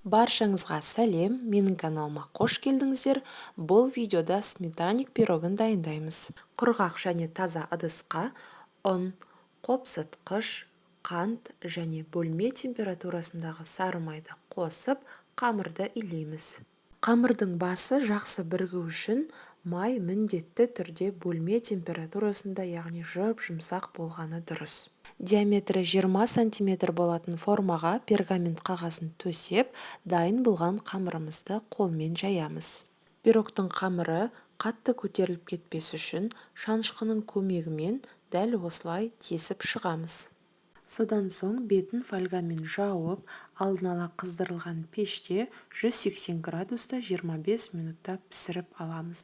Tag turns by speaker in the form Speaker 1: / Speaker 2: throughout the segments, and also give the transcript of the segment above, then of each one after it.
Speaker 1: Баршаңызға сәлем, менің каналыма қош келдіңіздер. Бұл видеода сметаник пирогын дайындаймыз. Құрғақ және таза ыдысқа ұн, қопсытқыш, қант және бөлме температурасындағы сары майды қосып, қамырды илейміз. Қамырдың басы жақсы бірігу үшін май міндетті түрде бөлме температурасында, яғни жұмсақ болғаны дұрыс. Диаметрі 20 см болатын формаға пергамент қағазын төсеп, дайын болған қамырымызды қолмен жаямыз. Пирогтың қамыры қатты көтеріліп кетпес үшін шанышқының көмегімен дәл осылай тесіп шығамыз. Содан соң бетін фольгамен жауып, алдын ала қыздырылған пеште 180 градуста 25 минутта пісіріп аламыз.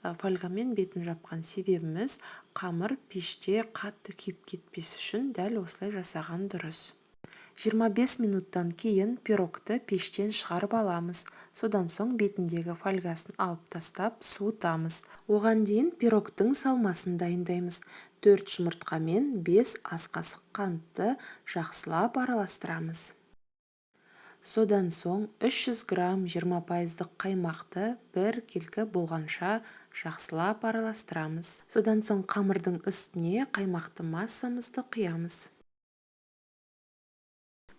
Speaker 1: Фольгамен бетін жапқан себебіміз қамыр пеште қатты күйіп кетпес үшін дәл осылай жасаған дұрыс. 25 минуттан кейін пирогты пештен шығарып аламыз. Содан соң бетіндегі фольгасын алып тастап суытамыз. Оған дейін пирогтың салмасын дайындаймыз. 4 жұмыртқа мен 5 ас қасық қантты жақсылап араластырамыз. Содан соң 300 грамм 20% қаймақты бір келкі болғанша жақсылап араластырамыз. Содан соң қамырдың үстіне қаймақты массамызды құямыз.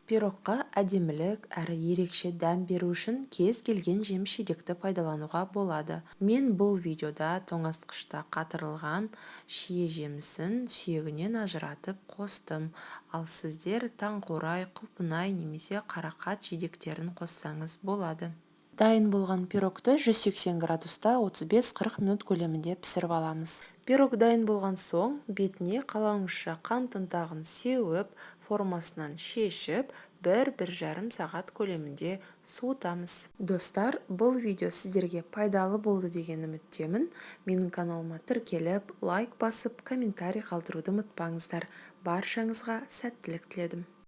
Speaker 1: Пирогқа әдемілік әрі ерекше дәм беру үшін кез келген жеміс-жидекті пайдалануға болады. Мен бұл видеода тоңазытқышта қатырылған шие жемісін сүйегінен ажыратып қостым, ал сіздер таңқурай, құлпынай немесе қарақат жидектерін қоссаңыз болады. Дайын болған пирогты 180 градуста 35-40 минут көлемінде пісіріп аламыз. Пирог дайын болған соң бетіне қалауыңызша қант ұнтағын сеуіп, формасынан шешіп, 1-1,5 сағат көлемінде суытамыз. Достар, бұл видео сіздерге пайдалы болды деген үміттемін. Менің каналыма тіркеліп, лайк басып, комментарий қалдыруды ұмытпаңыздар. Баршаңызға сәттілік тіледім.